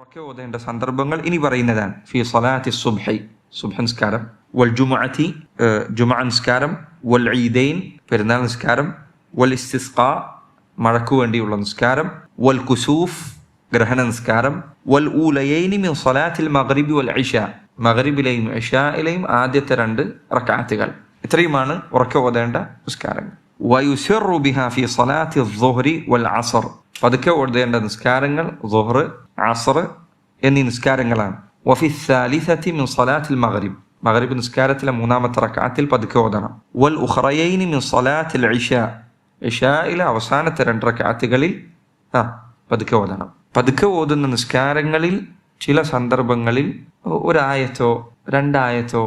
ഉറക്കെ ഓതേണ്ട സന്ദർഭങ്ങൾ ഇനി പറയുന്നതാണ്. ഫി സ്വലാത്തി സുബ്ഹി, സുബ്ഹ് നിസ്കാരം, വൽ ജുമുഅത്തി, ജുമുഅ നിസ്കാരം, വൽ ഈദൈൻ, പെരുന്നാൾ നിസ്കാരം, വൽ ഇസ്തിസ്ഖാ, മഴയ്ക്കു വേണ്ടിയുള്ള നിസ്കാരം, വൽ കുസൂഫ്, ഗ്രഹണ നിസ്കാരം, വൽ ഊലയൈനി മിൻ സ്വലാത്തിൽ മഗ്രിബി വൽ ഇശാ, മഗ്രിബിലെയും ഇശായിലെയും ആദ്യത്തെ 2 റക്അത്തുകൾ. ഇത്രയുമാണ് ഉറക്കെ ഓതേണ്ട നിസ്കാരങ്ങൾ. വയുസിറു ബിഹാ ഫി സ്വലാത്തി ദുഹ്രി വൽ അസ്ർ, പതുക്കെ ഓതേണ്ട നിസ്കാരങ്ങൾ ദുഹ്ർ, അസ്ർ എന്നീ നിസ്കാരങ്ങളാണ്. വഫി സാലിസത്തി മിൻ സ്വലാത്തിൽ മഗ്രിബ്, മഗ്രിബ് നിസ്കാരത്തിലെ 3ാമത്തെ റക്അത്തിൽ പതുക്കെ ഓതണം. വൽ ഉഖറയൈനി മിൻ സ്വലാത്തിൽ ഇശാ, ഇശായിലെ അവസാനത്തെ 2 റക്അത്തുകളിൽ പതുക്കെ ഓതണം. പതുക്കെ ഓതുന്ന നിസ്കാരങ്ങളിൽ ചില സന്ദർഭങ്ങളിൽ 1 ആയത്തോ 2 ആയത്തോ,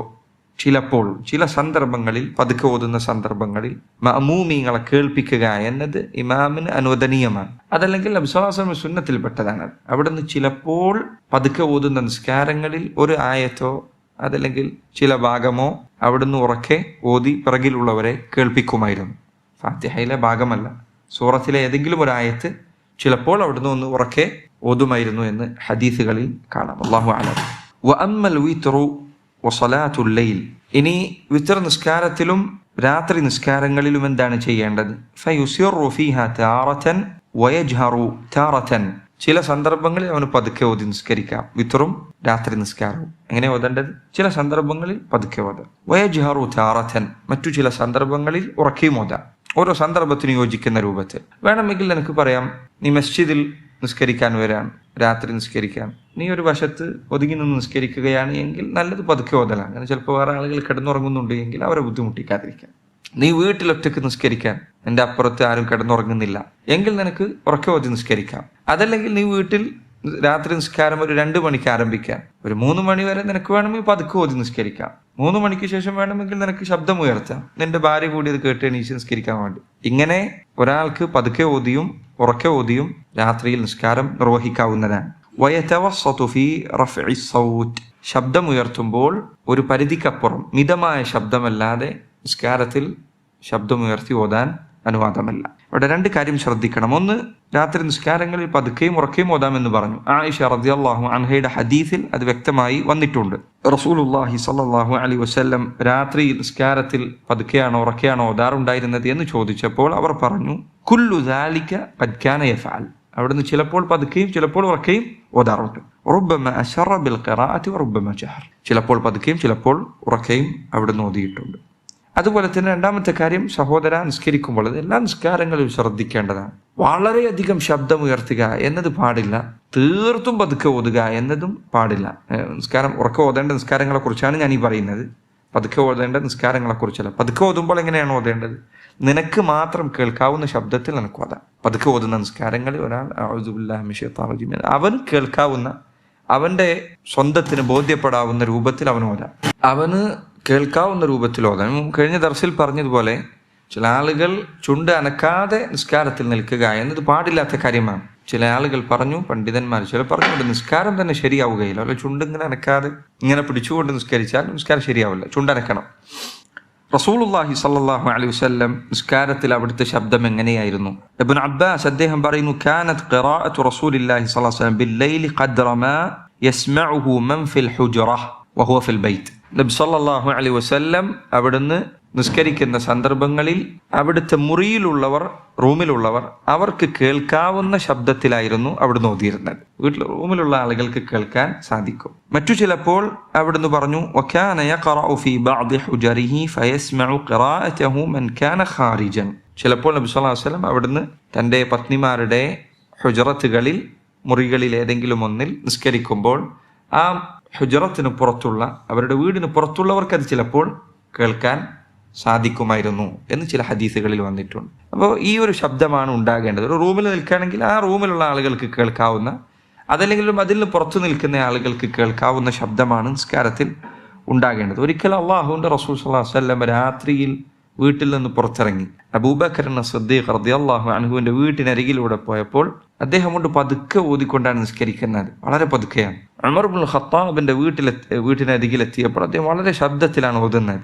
ചിലപ്പോൾ ചില സന്ദർഭങ്ങളിൽ പതുക്കെ ഓതുന്ന സന്ദർഭങ്ങളിൽ മഅമൂമീങ്ങളെ കേൾപ്പിക്കുക എന്നത് ഇമാമിന് അനുവദനീയമാണ്. അതല്ലെങ്കിൽ നബി സ്വല്ലല്ലാഹു അലൈഹി വസല്ലം സുന്നത്തിൽപ്പെട്ടതാണ്. അവിടുന്ന് ചിലപ്പോൾ പതുക്കെ ഓതുന്ന നിസ്കാരങ്ങളിൽ 1 ആയത്തോ അതല്ലെങ്കിൽ ചില ഭാഗമോ അവിടുന്ന് ഉറക്കെ ഓതി പിറകിലുള്ളവരെ കേൾപ്പിക്കുമായിരുന്നു. ഫാത്തിഹയിലെ ഭാഗമല്ല, സൂറത്തിലെ ഏതെങ്കിലും 1 ആയത്ത് ചിലപ്പോൾ അവിടുന്ന് ഒന്ന് ഉറക്കെ ഓതുമായിരുന്നു എന്ന് ഹദീസുകളിൽ കാണാം. അല്ലാഹു അലം. വഅമ്മൽ വിത്റു വസലാത്തുൽ ലൈൽ, ഇനി വിത്ർ നിസ്കാരത്തിലും രാത്രി നിസ്കാരങ്ങളിലും എന്താണ് ചെയ്യേണ്ടത്? ഫയുസിറു ഫീഹാ താറതൻ വയജ്ഹറു താറതൻ, ചില സന്ദർഭങ്ങളിൽ അവന് പതുക്കെ ഓതി നിസ്കരിക്കാം. വിത്റും രാത്രി നിസ്കാരവും എങ്ങനെ ഓതേണ്ടത്? ചില സന്ദർഭങ്ങളിൽ പതുക്കെ ഓതാം. വയജ്ഹറു താറതൻ, മറ്റു ചില സന്ദർഭങ്ങളിൽ ഉറക്കെയും ഓതാം. ഓരോ സന്ദർഭത്തിന് യോജിക്കുന്ന രൂപത്തിൽ വേണമെങ്കിൽ എനിക്ക് പറയാം, നീ മസ്ജിദിൽ നിസ്കരിക്കാൻ വരാൻ, രാത്രി നിസ്കരിക്കാൻ, നീ ഒരു വശത്ത് ഒതുങ്ങി നിന്ന് നിസ്കരിക്കുകയാണ് എങ്കിൽ നല്ലത് പതുക്കെ ഓതലാണ്. അങ്ങനെ ചിലപ്പോൾ വേറെ ആളുകൾ കിടന്നുറങ്ങുന്നുണ്ട് എങ്കിൽ അവരെ ബുദ്ധിമുട്ടിക്കാതിരിക്കാൻ. നീ വീട്ടിലൊറ്റയ്ക്ക് നിസ്കരിക്കാൻ, നിന്റെ അപ്പുറത്ത് ആരും കിടന്നുറങ്ങുന്നില്ല എങ്കിൽ നിനക്ക് ഉറക്കെ ഓതി നിസ്കരിക്കാം. അതല്ലെങ്കിൽ നീ വീട്ടിൽ രാത്രി നിസ്കാരം ഒരു 2 മണിക്ക് ആരംഭിക്കാൻ, ഒരു 3 മണി വരെ നിനക്ക് വേണമെങ്കിൽ പതുക്കെ ഓതി നിസ്കരിക്കാം. 3 മണിക്ക് ശേഷം വേണമെങ്കിൽ നിനക്ക് ശബ്ദം ഉയർത്താം, നിന്റെ ഭാര്യ കൂടി അത് കേട്ട് എണീച്ച് നിസ്കരിക്കാൻ വേണ്ടി. ഇങ്ങനെ ഒരാൾക്ക് പതുക്കെ ഓതിയും ഉറക്കെ ഓതിയും രാത്രിയിൽ നിസ്കാരം നിർവഹിക്കാവുന്നതാണ്. വയതവസ്സതു ഫീ റഫ്ഇ സൗത്ത്, ശബ്ദം ഉയർത്തുമ്പോൾ ഒരു പരിധിക്കപ്പുറം മിതമായ ശബ്ദമല്ലാതെ നിസ്കാരത്തിൽ ശബ്ദമുയർത്തി ഓതാൻ അനുവാദമല്ല. ഇവിടെ 2 കാര്യം ശ്രദ്ധിക്കണം. ഒന്ന്, രാത്രി നിസ്കാരങ്ങളിൽ പതുക്കെയും ഉറക്കെയും ഓതാമെന്ന് പറഞ്ഞു. ആയിഷ റളിയല്ലാഹു അൻഹയുടെ ഹദീസിൽ അത് വ്യക്തമായി വന്നിട്ടുണ്ട്. റസൂലുള്ളാഹി സ്വല്ലല്ലാഹു അലൈഹി വസല്ലം രാത്രി നിസ്കാരത്തിൽ പതുക്കെയാണോ ഉറക്കെയാണോ ഓതാറുണ്ടായിരുന്നത് എന്ന് ചോദിച്ചപ്പോൾ അവർ പറഞ്ഞു, കുല്ലു ദാലിക ഖദ് കാന യഫഅൽ, അവിടുന്ന് ചിലപ്പോൾ പതുക്കെയും ചിലപ്പോൾ ഉറക്കെയും ഓതാറുണ്ട്. റുബ്ബമ അശറ ബിൽ ഖിറാഅത്തി വറുബ്ബമ ജഹർ, ചിലപ്പോൾ പതുക്കെയും ചിലപ്പോൾ ഉറക്കെയും അവിടുന്ന് ഓതിയിട്ടുണ്ട്. അതുപോലെ തന്നെ 2ാമത്തെ കാര്യം, സഹോദര നിസ്കരിക്കുമ്പോൾ എല്ലാ നിസ്കാരങ്ങളും ശ്രദ്ധിക്കേണ്ടതാണ്. വളരെയധികം ശബ്ദം ഉയർത്തുക എന്നത് പാടില്ല, തീർത്തും പതുക്കെ ഓതുക എന്നതും പാടില്ല. നിസ്കാരം ഉറക്കെ ഓതേണ്ട നിസ്കാരങ്ങളെ കുറിച്ചാണ് ഞാൻ ഈ പറയുന്നത്, പതുക്കെ ഓതേണ്ട നിസ്കാരങ്ങളെ കുറിച്ചല്ല. പതുക്കെ ഓതുമ്പോൾ എങ്ങനെയാണ് ഓതേണ്ടത്? നിനക്ക് മാത്രം കേൾക്കാവുന്ന ശബ്ദത്തിൽ നിനക്ക് ഓതാം. പതുക്കെ ഓതുന്ന നിസ്കാരങ്ങളിൽ ഒരാൾ അഊദു ബില്ലാഹി മിനശ് ശൈത്വാനിർ റജീം അവന് കേൾക്കാവുന്ന, അവന്റെ സ്വന്തത്തിന് ബോധ്യപ്പെടാവുന്ന രൂപത്തിൽ അവൻ ഓതാം. അവന് കേൾക്കാവുന്ന രൂപത്തിൽ ഓതാൻ. കഴിഞ്ഞ ദർസിൽ പറഞ്ഞതുപോലെ ചില ആളുകൾ ചുണ്ട് അനക്കാതെ നിസ്കാരത്തിൽ നിൽക്കുക എന്നത് പാടില്ലാത്ത കാര്യമാണ്. ചില ആളുകൾ പറഞ്ഞു, പണ്ഡിതന്മാർ ചില പറഞ്ഞു, നിസ്കാരം തന്നെ ശരിയാവുകയില്ല. അല്ല, ചുണ്ട് ഇങ്ങനെ അനക്കാതെ ഇങ്ങനെ പിടിച്ചുകൊണ്ട് നിസ്കരിച്ചാൽ നിസ്കാരം ശരിയാവില്ല, ചുണ്ടനക്കണം. റസൂലുള്ളാഹി സ്വല്ലല്ലാഹു അലൈഹി വസല്ലം നിസ്കാരത്തിൽ അവിടുത്തെ ശബ്ദം എങ്ങനെയായിരുന്നു? ഇബ്നു അബ്ബാസ് അദ്ദേഹം പറയുന്നു, കാനത് ഖിറാഅത്തു റസൂലില്ലാഹി സ്വല്ലല്ലാഹു അലൈഹി വസല്ലം ബില്ലൈലി ഖദ്റ മാ യസ്മഉഹു മൻ ഫിൽ ഹുജ്റഹ വഹുവ ഫിൽ ബൈത്ത്. നബി സല്ലല്ലാഹു അലൈഹി വസല്ലം അവിടുന്ന് നിസ്കരിക്കുന്ന സന്ദർഭങ്ങളിൽ അവിടുത്തെ മുറിയിലുള്ളവർ, റൂമിലുള്ളവർ അവർക്ക് കേൾക്കാവുന്ന ശബ്ദത്തിലായിരുന്നു അവിടുന്ന് ഓതിയിരുന്നത്. വീട്ടിൽ റൂമിലുള്ള ആളുകൾക്ക് കേൾക്കാൻ സാധിക്കും. മറ്റു ചിലപ്പോൾ അവിടുന്ന് പറഞ്ഞു, വകാന യഖറഉ ഫീ ബഅദി ഹുജരിഹി ഫയസ്മഉ ഖിറാഅതഹു മൻ കാന ഖാരിജൻ. ചിലപ്പോൾ നബി സല്ലല്ലാഹു അലൈഹി വസല്ലം അവിടുന്ന് തന്റെ പത്നിമാരുടെ ഹുജറത്തുകളിൽ, മുറികളിൽ ഏതെങ്കിലും ഒന്നിൽ നിസ്കരിക്കുമ്പോൾ ആ ഹുജറത്തിന് പുറത്തുള്ള, അവരുടെ വീടിന് പുറത്തുള്ളവർക്ക് അത് ചിലപ്പോൾ കേൾക്കാൻ സാധിക്കുമായിരുന്നു എന്ന് ചില ഹദീസുകളിൽ വന്നിട്ടുണ്ട്. അപ്പോൾ ഈ ഒരു ശബ്ദമാണ് ഉണ്ടാകേണ്ടത്. ഒരു റൂമിൽ നിൽക്കുകയാണെങ്കിൽ ആ റൂമിലുള്ള ആളുകൾക്ക് കേൾക്കാവുന്ന, അതല്ലെങ്കിലും അതിൽ പുറത്തു നിൽക്കുന്ന ആളുകൾക്ക് കേൾക്കാവുന്ന ശബ്ദമാണ് നിസ്കാരത്തിൽ ഉണ്ടാകേണ്ടത്. ഒരിക്കൽ അള്ളാഹുവിന്റെ റസൂൽ സ്വല്ലല്ലാഹു അലൈഹി വസല്ലം രാത്രിയിൽ വീട്ടിൽ നിന്ന് പുറത്തിറങ്ങി അബൂബക്കർ സിദ്ദീഖ് റളിയല്ലാഹു അൻഹുവിന്റെ വീട്ടിനരികിലൂടെ പോയപ്പോൾ അദ്ദേഹം കൊണ്ട് പതുക്കെ ഓതിക്കൊണ്ടാണ് നിസ്കരിക്കുന്നത്, വളരെ പതുക്കെയാണ്. ഉമർ ഇബ്നുൽ ഖത്താബിന്റെ വീട്ടിനരികിലെത്തിയപ്പോൾ അദ്ദേഹം വളരെ ശബ്ദത്തിലാണ് ഓതുന്നത്.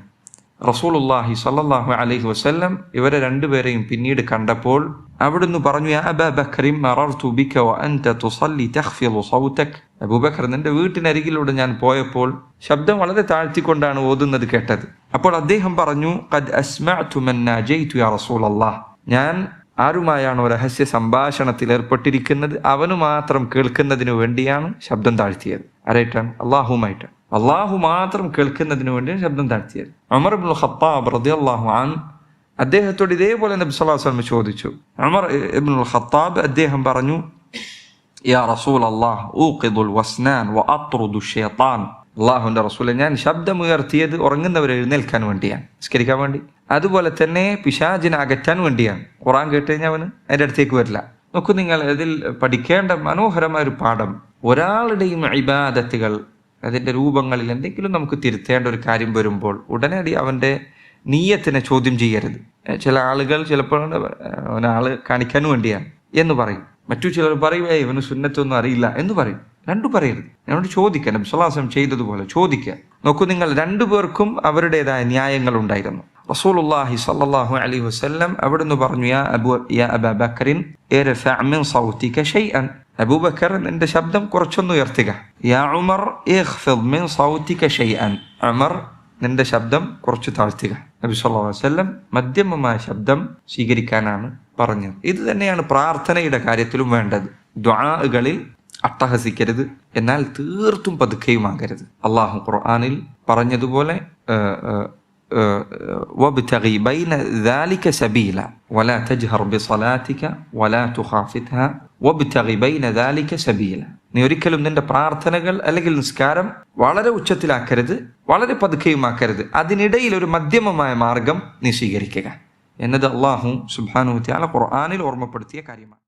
റസൂലുള്ളാഹി സ്വല്ലല്ലാഹു അലൈഹി വസല്ലം ഇവരെ രണ്ടുപേരെയും പിന്നീട് കണ്ടപ്പോൾ അവിടുന്ന് പറഞ്ഞു, യാ അബാ ബക്രിൻ മറർതു ബിക വഅൻത തുസല്ലി തഖ്ഫിളു സൗതക്. അബൂബക്കർ, നിന്റെ വീട്ടിനരികിലൂടെ ഞാൻ പോയപ്പോൾ ശബ്ദം വളരെ താഴ്ത്തിക്കൊണ്ടാണ് ഓതുന്നത് കേട്ടത്. അപ്പോൾ അദ്ദേഹം പറഞ്ഞു, ഖദ് അസ്മഅതു മൻ നാജൈതു യാ റസൂലല്ലാഹ്. ഞാൻ ആരുമായാണോ രഹസ്യ സംഭാഷണത്തിൽ ഏർപ്പെട്ടിരിക്കുന്നത് അവന് മാത്രം കേൾക്കുന്നതിനു വേണ്ടിയാണ് ശബ്ദം താഴ്ത്തിയത്. ആരായിട്ടാണ്? അള്ളാഹുമായിട്ട്. അള്ളാഹു മാത്രം കേൾക്കുന്നതിന് വേണ്ടിയാണ് ശബ്ദം താഴ്ത്തിയത്. ഉമർ ഇബ്നുൽ ഖത്താബ് റളിയല്ലാഹു അൻഹു അദ്ദേഹത്തോട് ഇതേപോലെ നബി സല്ലല്ലാഹു അലൈഹി വസല്ലം ചോദിച്ചു. ഉമർ ഇബ്നുൽ ഖത്താബ് അദ്ദേഹം പറഞ്ഞു, യാ റസൂലല്ലാഹ് ഊഖിദുൽ വസ്നാൻ വഅത്റുദു ശൈത്താൻ. അള്ളാഹുവിന്റെ റസൂലെ, ഞാൻ ശബ്ദമുയർത്തിയത് ഉറങ്ങുന്നവരെ എഴുന്നേൽക്കാൻ വേണ്ടിയാണ്, നിസ്കരിക്കാൻ വേണ്ടി. അതുപോലെ തന്നെ പിശാചിനെ അകറ്റാൻ വേണ്ടിയാണ്. ഖുർആൻ കേട്ട് കഴിഞ്ഞാൽ അവന് അതിൻ്റെ അടുത്തേക്ക് വരില്ല. നോക്കൂ നിങ്ങൾ, ഇതിൽ പഠിക്കേണ്ട മനോഹരമായ ഒരു പാഠം, ഒരാളുടെയും ഇബാദത്തുകൾ അതിൻ്റെ രൂപങ്ങളിൽ എന്തെങ്കിലും നമുക്ക് തിരുത്തേണ്ട ഒരു കാര്യം വരുമ്പോൾ ഉടനടി അവൻ്റെ നീയത്തിനെ ചോദ്യം ചെയ്യരുത്. ചില ആളുകൾ ചിലപ്പോൾ ഒരാള് കാണിക്കാൻ വേണ്ടിയാണ് എന്ന് പറയും. മറ്റു ചിലർ പറയും, ഇവന് സുന്നത്തൊന്നും അറിയില്ല എന്ന് പറയും. രണ്ടും പറയരുത്. എന്നോട് ചോദിക്കുക, നബി സല്ലല്ലാഹു അലൈഹി വസല്ലം ചെയ്തതുപോലെ ചോദിക്കുക. നോക്കൂ നിങ്ങൾ, രണ്ടുപേർക്കും അവരുടേതായ ന്യായങ്ങൾ ഉണ്ടായിരുന്നു. റസൂലുള്ളാഹി സ്വല്ലല്ലാഹു അലൈഹി വസല്ലം അവിടുന്ന് പറഞ്ഞു, യാ അബാ ബക്രിൻ ഇർഫഅ മിൻ സൗതിക ഷൈഅൻ. അബൂബക്കർ, നിന്റെ ശബ്ദം കുറച്ചൊന്ന് ഉയർത്തുക. യാ ഉമർ ഇഖ്ഫിദ് മിൻ സൗതിക ഷൈഅൻ. ഉമർ, നിന്റെ ശബ്ദം കുറച്ച് താഴ്ത്തുക. നബി സല്ലല്ലാഹു അലൈഹി വസല്ലം മധ്യമമായ ശബ്ദം സ്വീകരിക്കാനാണ് പറഞ്ഞത്. ഇത് തന്നെയാണ് പ്രാർത്ഥനയുടെ കാര്യത്തിലും വേണ്ടത്. ദുആകളിൽ അട്ടഹസിക്കരുത്, എന്നാൽ തീർത്തും പതുക്കെയുമാകരുത്. അള്ളാഹു ഖുർആനിൽ പറഞ്ഞതുപോലെ وابتغي بين ذلك سبيلا ولا تجهر بصلاتك ولا تخافتها وابتغي بين ذلك سبيلا. നീ ഒരിക്കലും നിന്റെ പ്രാർത്ഥനകൾ അല്ലെങ്കിൽ നിസ്കാരം വളരെ ഉച്ചത്തിലാക്കരുത്, വളരെ പതുക്കെയുമാക്കരുത്. അതിനിടയിൽ ഒരു മധ്യമമായ മാർഗം നീ സ്വീകരിക്കുക എന്നത് അള്ളാഹു സുബ്ഹാനഹു വ തആല ഖുർആനിൽ ഓർമ്മപ്പെടുത്തിയ കാര്യമാണ്.